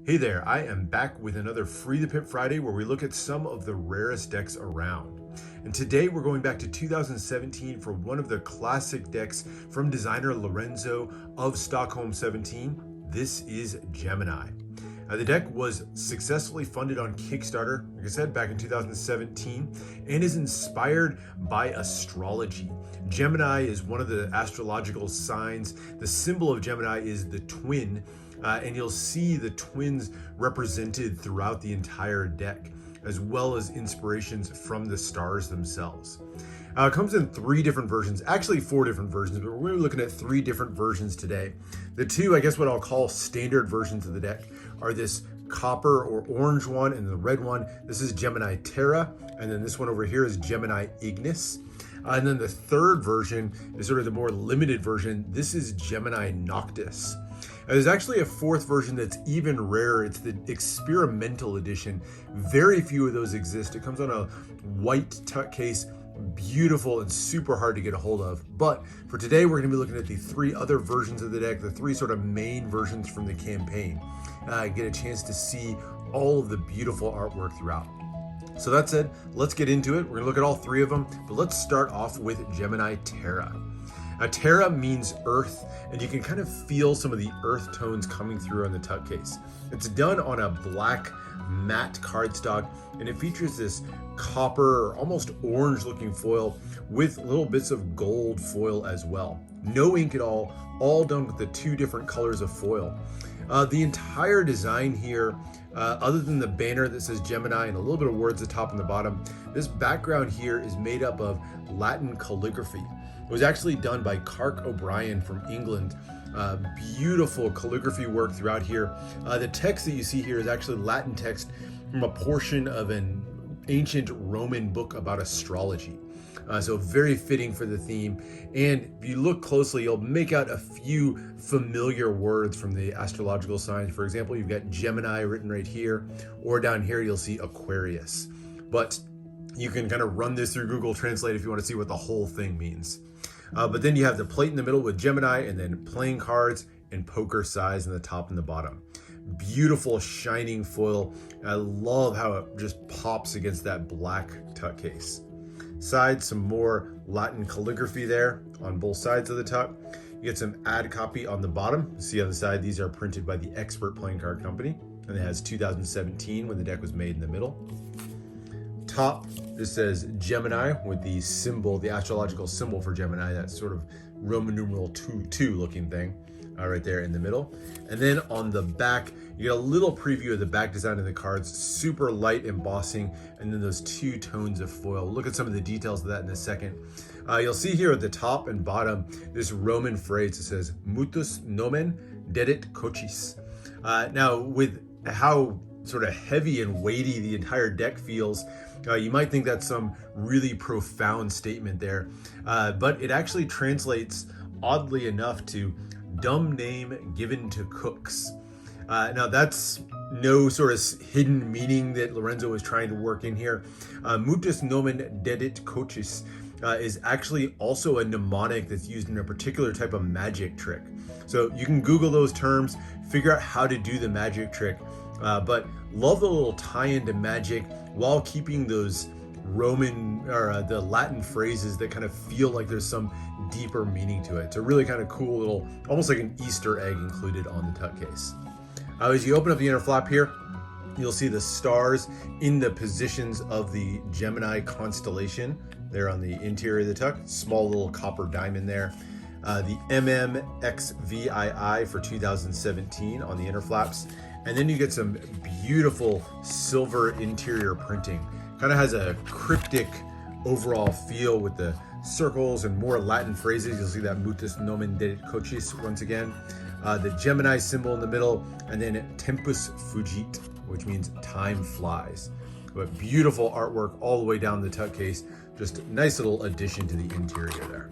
Hey there, I am back with another Free the Pip Friday where we look at some of the rarest decks around. And today we're going back to 2017 for one of the classic decks from designer Lorenzo of Stockholm17. This is Gemini. The deck was successfully funded on Kickstarter, like I said, back in 2017, and is inspired by astrology. Gemini is one of the astrological signs. The symbol of Gemini is the twin, and you'll see the twins represented throughout the entire deck, as well as inspirations from the stars themselves. It comes in 3 different versions, actually 4 different versions, but we're going to be looking at 3 different versions today. The 2, I guess what I'll call standard versions of the deck, are this copper or orange one and the red one. This is Gemini Terra, and then this one over here is Gemini Ignis. And then the 3rd version is sort of the more limited version. This is Gemini Noctis. There's actually a 4th version that's even rarer. It's the experimental edition. Very few of those exist. It comes on a white tuck case, beautiful and super hard to get a hold of. But for today, we're going to be looking at the 3 other versions of the deck, the 3 sort of main versions from the campaign. Get a chance to see all of the beautiful artwork throughout. So that said, let's get into it. We're gonna look at all 3 of them, but let's start off with Gemini Terra. Terra means earth, and you can kind of feel some of the earth tones coming through on the tuck case. It's done on a black matte cardstock, and it features this copper or almost orange looking foil with little bits of gold foil as well. No ink at all done with the 2 different colors of foil. The entire design here, other than the banner that says Gemini and a little bit of words at the top and the bottom, this background here is made up of Latin calligraphy. It was actually done by Cark O'Brien from England. Beautiful calligraphy work throughout here. The text that you see here is actually Latin text from a portion of an ancient Roman book about astrology. So very fitting for the theme. And if you look closely, you'll make out a few familiar words from the astrological signs. For example, you've got Gemini written right here, or down here you'll see Aquarius. But you can kind of run this through Google Translate if you want to see what the whole thing means. But then you have the plate in the middle with Gemini, and then playing cards and poker size in the top and the bottom. Beautiful shining foil. I love how it just pops against that black tuck case. Side, some more Latin calligraphy there on both sides of the tuck. You get some ad copy on the bottom. See on the side, these are printed by the Expert Playing Card Company, and it has 2017 when the deck was made in the middle. Top, this says Gemini with the symbol, the astrological symbol for Gemini, that sort of Roman numeral 2 looking thing right there in the middle. And then on the back, you get a little preview of the back design of the cards, super light embossing, and then those 2 tones of foil. We'll look at some of the details of that in a second. You'll see here at the top and bottom, this Roman phrase that says, mutus nomen dedit cocis. Now, with how sort of heavy and weighty the entire deck feels, you might think that's some really profound statement there, but it actually translates, oddly enough, to dumb name given to cooks. Now that's no sort of hidden meaning that Lorenzo was trying to work in here. Mutus nomen dedit cocis is actually also a mnemonic that's used in a particular type of magic trick. So you can Google those terms, figure out how to do the magic trick, but love the little tie-in to magic while keeping those Roman or the Latin phrases that kind of feel like there's some deeper meaning to it. It's a really kind of cool little, almost like an Easter egg included on the tuck case. As you open up the inner flap here, you'll see the stars in the positions of the Gemini constellation there on the interior of the tuck. Small little copper diamond there. The MMXVII for 2017 on the inner flaps. And then you get some beautiful silver interior printing. Kind of has a cryptic overall feel with the circles and more Latin phrases. You'll see that mutus nomen dedit cocis once again. The Gemini symbol in the middle, and then tempus fugit, which means time flies. But beautiful artwork all the way down the tuck case. Just a nice little addition to the interior there.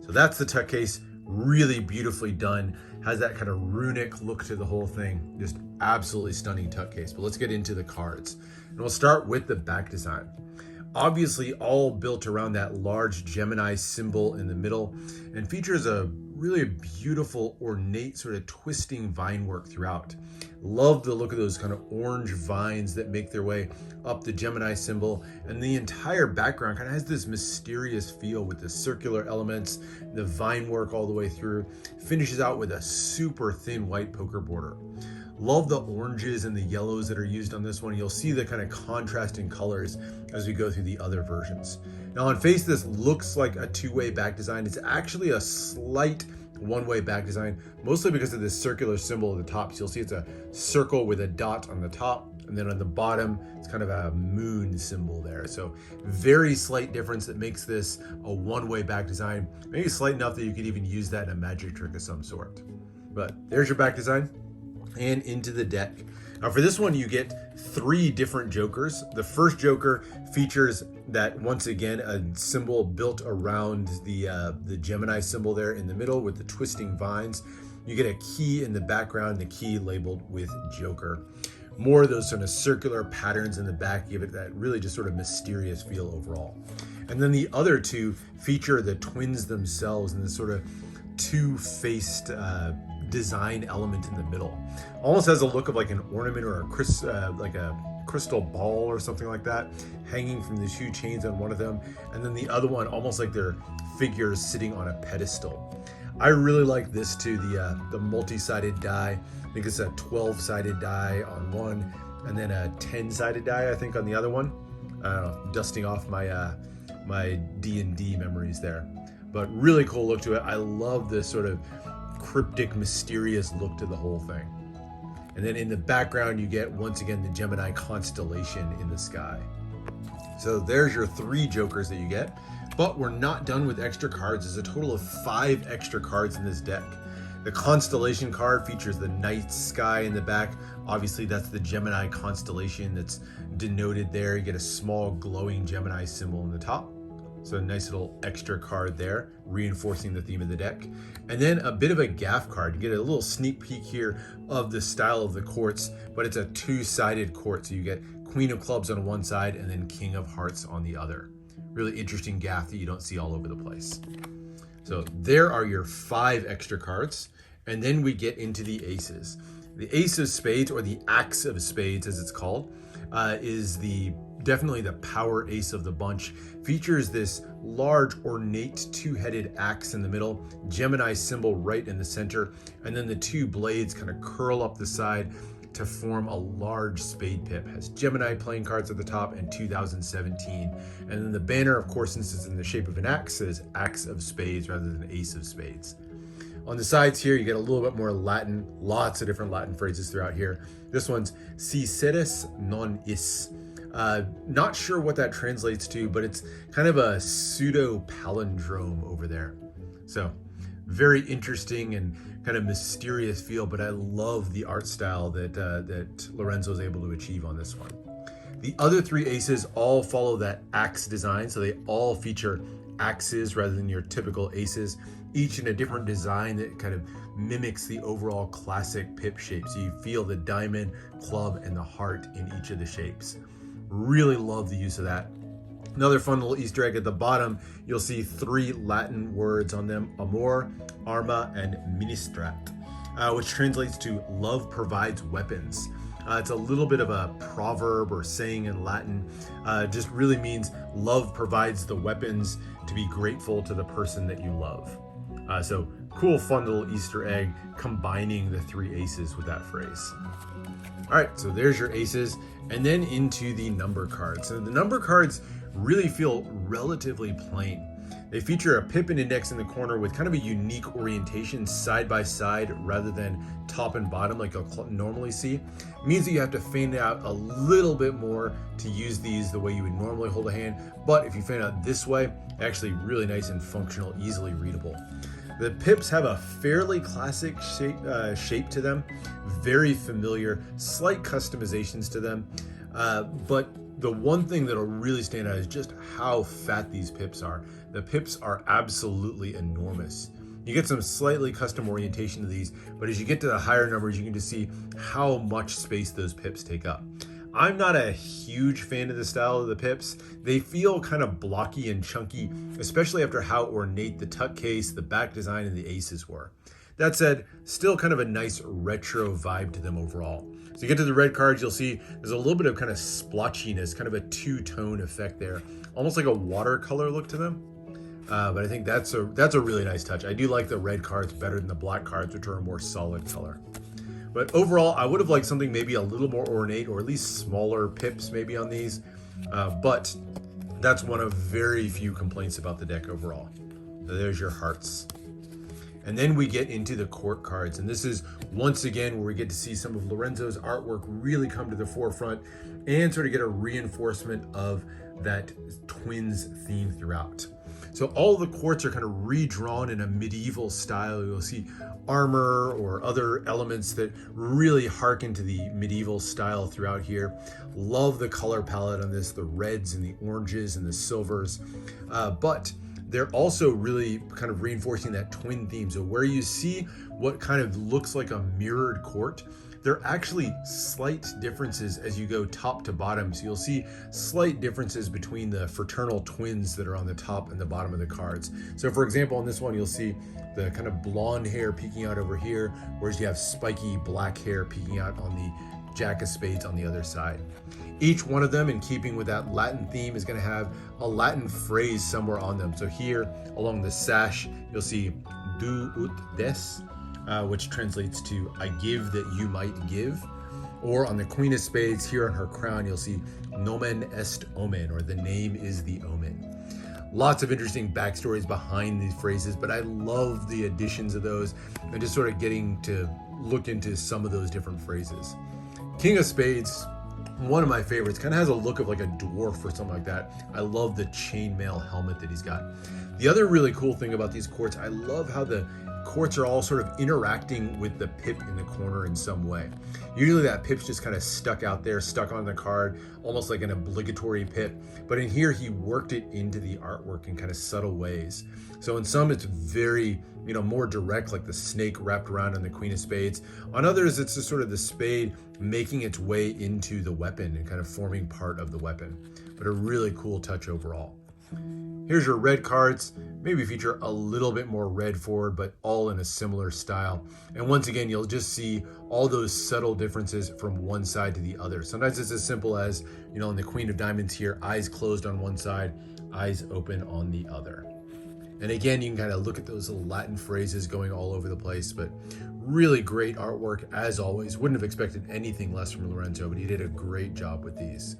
So that's the tuck case, really beautifully done. Has that kind of runic look to the whole thing. Just absolutely stunning tuck case. But let's get into the cards. And we'll start with the back design. Obviously all built around that large Gemini symbol in the middle, and features a really a beautiful, ornate, sort of twisting vine work throughout. Love the look of those kind of orange vines that make their way up the Gemini symbol, and the entire background kind of has this mysterious feel with the circular elements, the vine work all the way through. Finishes out with a super thin white poker border. Love the oranges and the yellows that are used on this one. You'll see the kind of contrasting colors as we go through the other versions. Now on face, this looks like a two-way back design. It's actually a slight one-way back design, mostly because of this circular symbol at the top. So you'll see it's a circle with a dot on the top, and then on the bottom, it's kind of a moon symbol there. So very slight difference that makes this a one-way back design. Maybe slight enough that you could even use that in a magic trick of some sort. But there's your back design. And into the deck. Now for this one, you get 3 different jokers. The first joker features that, once again, a symbol built around the Gemini symbol there in the middle with the twisting vines. You get a key in the background, the key labeled with joker. More of those sort of circular patterns in the back give it that really just sort of mysterious feel overall. And then the other 2 feature the twins themselves in this sort of two-faced design element in the middle. Almost has a look of like an ornament or like a crystal ball or something like that, hanging from these huge chains on one of them, and then the other one almost like they're figures sitting on a pedestal. I really like this too, the multi-sided die. I think it's a 12-sided die on one, and then a 10-sided die, I think, on the other one. I don't know, dusting off my my D&D memories there. But really cool look to it. I love this sort of cryptic, mysterious look to the whole thing. And then in the background, you get, once again, the Gemini constellation in the sky. So there's your 3 jokers that you get. But we're not done with extra cards. There's a total of 5 extra cards in this deck. The constellation card features the night sky in the back. Obviously, that's the Gemini constellation that's denoted there. You get a small glowing Gemini symbol in the top. So a nice little extra card there, reinforcing the theme of the deck. And then a bit of a gaff card. You get a little sneak peek here of the style of the courts, but it's a 2-sided court. So you get Queen of Clubs on one side and then King of Hearts on the other. Really interesting gaff that you don't see all over the place. So there are your 5 extra cards. And then we get into the aces. The Ace of Spades, or the Axe of Spades as it's called, is definitely the power ace of the bunch. Features this large ornate 2-headed axe in the middle, Gemini symbol right in the center, and then the 2 blades kind of curl up the side to form a large spade pip. Has Gemini playing cards at the top and 2017. And then the banner, of course, since it's in the shape of an axe, says Axe of Spades rather than Ace of Spades. On the sides here, you get a little bit more Latin, lots of different Latin phrases throughout here. This one's si sedes non is. Not sure what that translates to, but it's kind of a pseudo palindrome over there. So very interesting and kind of mysterious feel, but I love the art style that Lorenzo is able to achieve on this one. The other 3 aces all follow that axe design, so they all feature axes rather than your typical aces, each in a different design that kind of mimics the overall classic pip shape. So you feel the diamond, club, and the heart in each of the shapes. Really love the use of that. Another fun little Easter egg at the bottom, you'll see 3 Latin words on them: amor, arma, and ministrat, which translates to love provides weapons. It's a little bit of a proverb or saying in Latin. Just really means love provides the weapons to be grateful to the person that you love. So cool, fun little Easter egg combining the 3 aces with that phrase. All right, so there's your aces, and then into the number cards. So the number cards really feel relatively plain. They feature a pip and index in the corner with kind of a unique orientation side by side rather than top and bottom like you'll normally see. It means that you have to fan it out a little bit more to use these the way you would normally hold a hand. But if you fan out this way, actually really nice and functional, easily readable. The pips have a fairly classic shape to them, very familiar, slight customizations to them, but the one thing that'll really stand out is just how fat these pips are. The pips are absolutely enormous. You get some slightly custom orientation to these, but as you get to the higher numbers, you can just see how much space those pips take up. I'm not a huge fan of the style of the pips. They feel kind of blocky and chunky, especially after how ornate the tuck case, the back design, and the aces were. That said, still kind of a nice retro vibe to them overall. So you get to the red cards, you'll see there's a little bit of kind of splotchiness, kind of a two-tone effect there, almost like a watercolor look to them. But I think that's a really nice touch. I do like the red cards better than the black cards, which are a more solid color. But overall, I would have liked something maybe a little more ornate, or at least smaller pips maybe on these. But that's one of very few complaints about the deck overall. So there's your hearts. And then we get into the court cards. And this is once again where we get to see some of Lorenzo's artwork really come to the forefront and sort of get a reinforcement of that twins theme throughout. So all the courts are kind of redrawn in a medieval style. You'll see armor or other elements that really harken to the medieval style throughout here. Love the color palette on this, the reds and the oranges and the silvers. But they're also really kind of reinforcing that twin theme. So where you see what kind of looks like a mirrored court, there are actually slight differences as you go top to bottom. So you'll see slight differences between the fraternal twins that are on the top and the bottom of the cards. So for example, on this one, you'll see the kind of blonde hair peeking out over here, whereas you have spiky black hair peeking out on the Jack of Spades on the other side. Each one of them, in keeping with that Latin theme, is going to have a Latin phrase somewhere on them. So here along the sash, you'll see du ut des, which translates to I give that you might give. Or on the Queen of Spades, here on her crown, you'll see nomen est omen, or the name is the omen. Lots of interesting backstories behind these phrases, but I love the additions of those and just sort of getting to look into some of those different phrases. King of Spades, one of my favorites, kind of has a look of like a dwarf or something like that. I love the chainmail helmet that he's got. The other really cool thing about these courts, I love how the courts are all sort of interacting with the pip in the corner in some way. Usually that pip's just kind of stuck out there, stuck on the card, almost like an obligatory pip. But in here, he worked it into the artwork in kind of subtle ways. So in some, it's very, more direct, like the snake wrapped around on the Queen of Spades. On others, it's just sort of the spade making its way into the weapon and kind of forming part of the weapon. But a really cool touch overall. Here's your red cards, maybe feature a little bit more red forward, but all in a similar style. And once again, you'll just see all those subtle differences from one side to the other. Sometimes it's as simple as, in the Queen of Diamonds here, eyes closed on one side, eyes open on the other. And again, you can kind of look at those little Latin phrases going all over the place, but really great artwork as always. Wouldn't have expected anything less from Lorenzo, but he did a great job with these.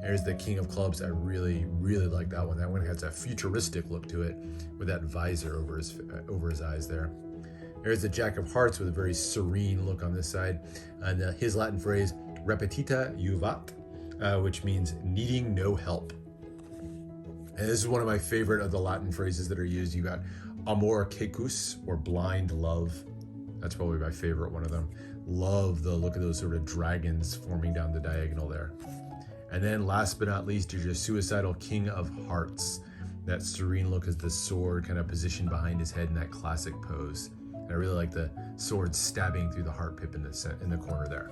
There's the King of Clubs. I really, really like that one. That one has a futuristic look to it with that visor over his eyes there. There's the Jack of Hearts with a very serene look on this side. And his Latin phrase, repetita juvat, which means needing no help. And this is one of my favorite of the Latin phrases that are used. You got amor cecus, or blind love. That's probably my favorite one of them. Love the look of those sort of dragons forming down the diagonal there. And then last but not least is your suicidal King of Hearts. That serene look as the sword kind of positioned behind his head in that classic pose. And I really like the sword stabbing through the heart pip in the corner there.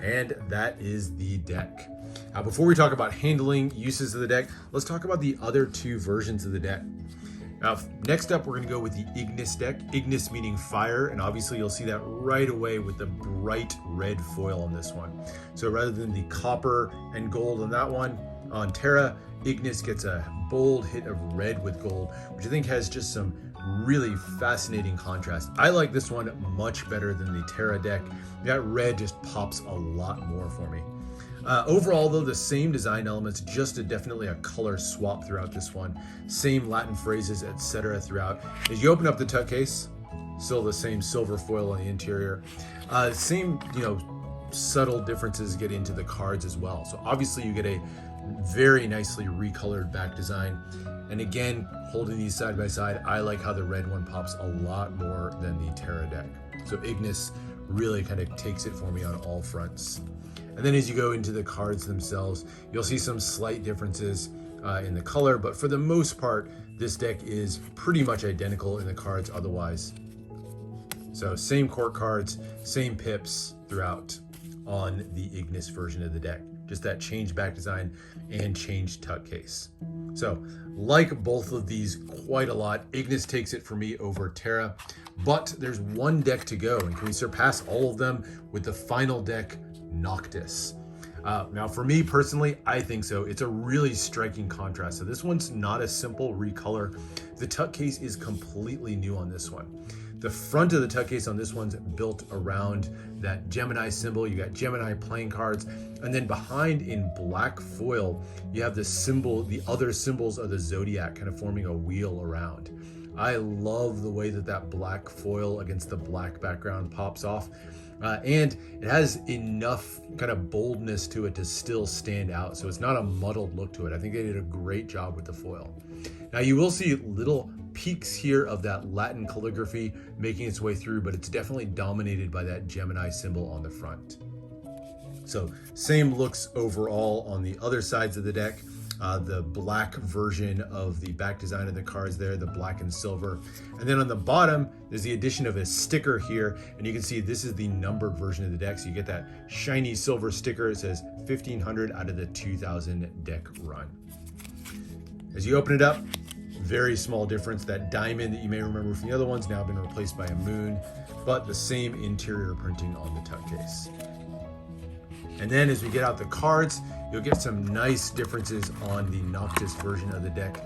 And that is the deck. Before we talk about handling uses of the deck, let's talk about the other two versions of the deck. Now, next up, we're going to go with the Ignis deck. Ignis meaning fire, and obviously you'll see that right away with the bright red foil on this one. So rather than the copper and gold on that one, on Terra, Ignis gets a bold hit of red with gold, which I think has just some really fascinating contrast. I like this one much better than the Terra deck. That red just pops a lot more for me. Overall, though, the same design elements, just definitely a color swap throughout this one. Same Latin phrases, etc. throughout. As you open up the tuck case, still the same silver foil on the interior. Same, subtle differences get into the cards as well. So obviously you get a very nicely recolored back design. And again, holding these side by side, I like how the red one pops a lot more than the Terra deck. So Ignis really kind of takes it for me on all fronts. And then as you go into the cards themselves, you'll see some slight differences in the color, but for the most part, this deck is pretty much identical in the cards otherwise. So same court cards, same pips throughout. on the Ignis version of the deck. Just that changed back design and changed tuck case. So like both of these quite a lot, Ignis takes it for me over Terra, but there's one deck to go, and can we surpass all of them with the final deck, Noctis? Now for me personally, I think so. It's a really striking contrast. So this one's not a simple recolor. The tuck case is completely new on this one. The front of the tuck case on this one's built around that Gemini symbol. You got Gemini playing cards, and then behind in black foil, you have the symbol, the other symbols of the zodiac kind of forming a wheel around. I love the way that that black foil against the black background pops off. And it has enough kind of boldness to it to still stand out. So it's not a muddled look to it. I think they did a great job with the foil. Now you will see little peaks here of that Latin calligraphy making its way through, but it's definitely dominated by that Gemini symbol on the front. So same looks overall on the other sides of the deck. The black version of the back design of the cards there, the black and silver. And then on the bottom, there's the addition of a sticker here. And you can see this is the numbered version of the deck. So you get that shiny silver sticker. It says 1500 out of the 2000 deck run. As you open it up, very small difference. That diamond that you may remember from the other ones now been replaced by a moon, but the same interior printing on the tuck case. And then as we get out the cards, you'll get some nice differences on the Noctis version of the deck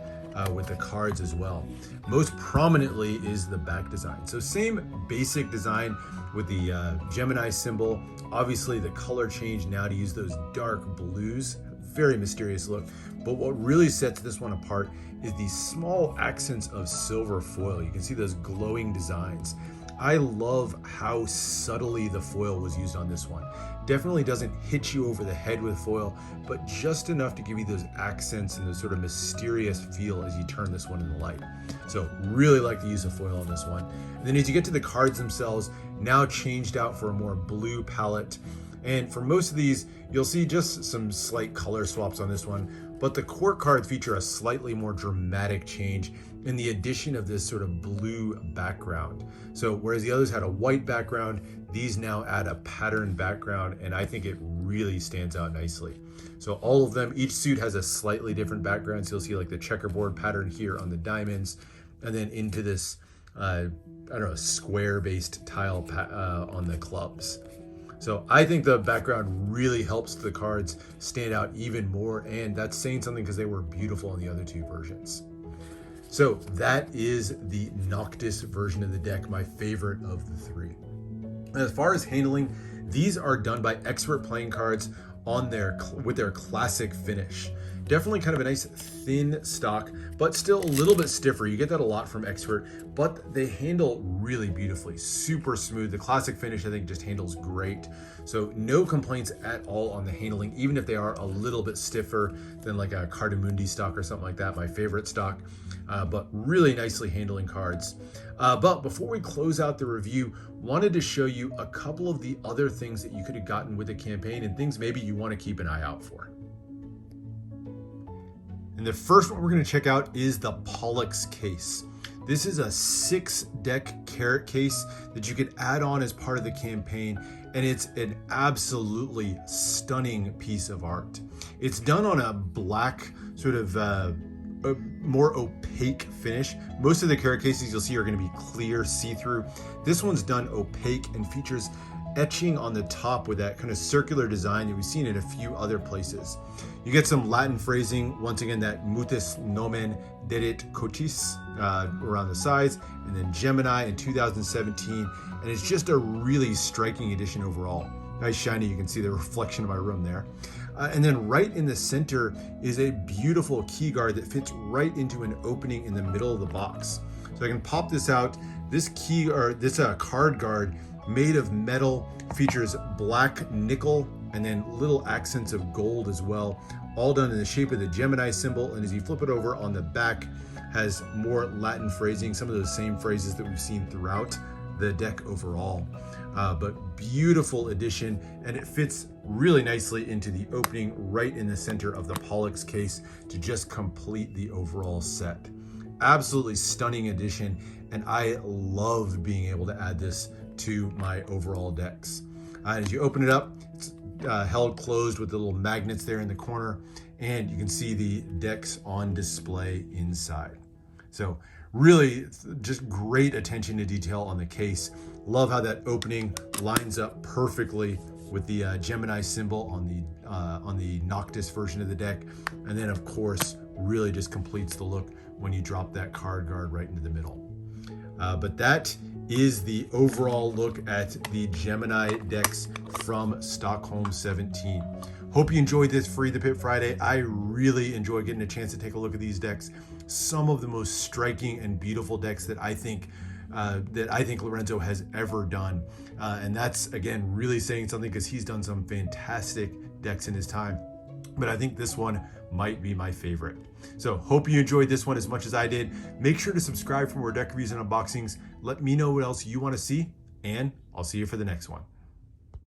with the cards as well. Most prominently is the back design. So same basic design with the Gemini symbol. Obviously the color change now to use those dark blues, very mysterious look. But what really sets this one apart is these small accents of silver foil. You can see those glowing designs. I love how subtly the foil was used on this one. Definitely doesn't hit you over the head with foil, but just enough to give you those accents and those sort of mysterious feel as you turn this one in the light. So really like the use of foil on this one. And then as you get to the cards themselves, now changed out for a more blue palette. And for most of these, you'll see just some slight color swaps on this one, but the court cards feature a slightly more dramatic change in the addition of this sort of blue background. So whereas the others had a white background, these now add a patterned background, and I think it really stands out nicely. So all of them, each suit has a slightly different background. So you'll see like the checkerboard pattern here on the diamonds, and then into this, I don't know, square-based tile on the clubs. So I think the background really helps the cards stand out even more, and that's saying something because they were beautiful in the other two versions. So that is the Noctis version of the deck, my favorite of the three. As far as handling, these are done by expert playing cards on with their classic finish. Definitely kind of a nice thin stock, but still a little bit stiffer. You get that a lot from expert, but they handle really beautifully, super smooth. The classic finish, I think, just handles great. So no complaints at all on the handling, even if they are a little bit stiffer than like a Cardamundi stock or something like that, my favorite stock, but really nicely handling cards. But before we close out the review, wanted to show you a couple of the other things that you could have gotten with the campaign and things maybe you want to keep an eye out for. And the first one we're going to check out is the Pollux Case. This is a 6-deck carrot case that you could add on as part of the campaign, and it's an absolutely stunning piece of art. It's done on a black, sort of a more opaque finish. Most of the carrot cases you'll see are going to be clear, see-through. This one's done opaque and features etching on the top with that kind of circular design that we've seen in a few other places. You get some Latin phrasing, once again that mutus nomen dedit cotis around the sides, and then Gemini in 2017, and it's just a really striking addition overall. Nice shiny, you can see the reflection of my room there. And then right in the center is a beautiful key guard that fits right into an opening in the middle of the box. So I can pop this out. This key, or this card guard, made of metal, features black nickel and then little accents of gold as well, all done in the shape of the Gemini symbol. And as you flip it over on the back, has more Latin phrasing, some of those same phrases that we've seen throughout the deck overall. But beautiful addition, and it fits really nicely into the opening right in the center of the Pollux Case to just complete the overall set. Absolutely stunning addition, and I loved being able to add this to my overall decks. As you open it up, it's held closed with the little magnets there in the corner, and you can see the decks on display inside. So really just great attention to detail on the case. Love how that opening lines up perfectly with the Gemini symbol on the Noctis version of the deck. And then of course, really just completes the look when you drop that card guard right into the middle. But that is the overall look at the Gemini decks from Stockholm17. Hope you enjoyed this Free the Pip Friday. I really enjoy getting a chance to take a look at these decks. Some of the most striking and beautiful decks that I think Lorenzo has ever done. And that's, again, really saying something because he's done some fantastic decks in his time. But I think this one might be my favorite. So hope you enjoyed this one as much as I did. Make sure to subscribe for more deck reviews and unboxings. Let me know what else you want to see, and I'll see you for the next one.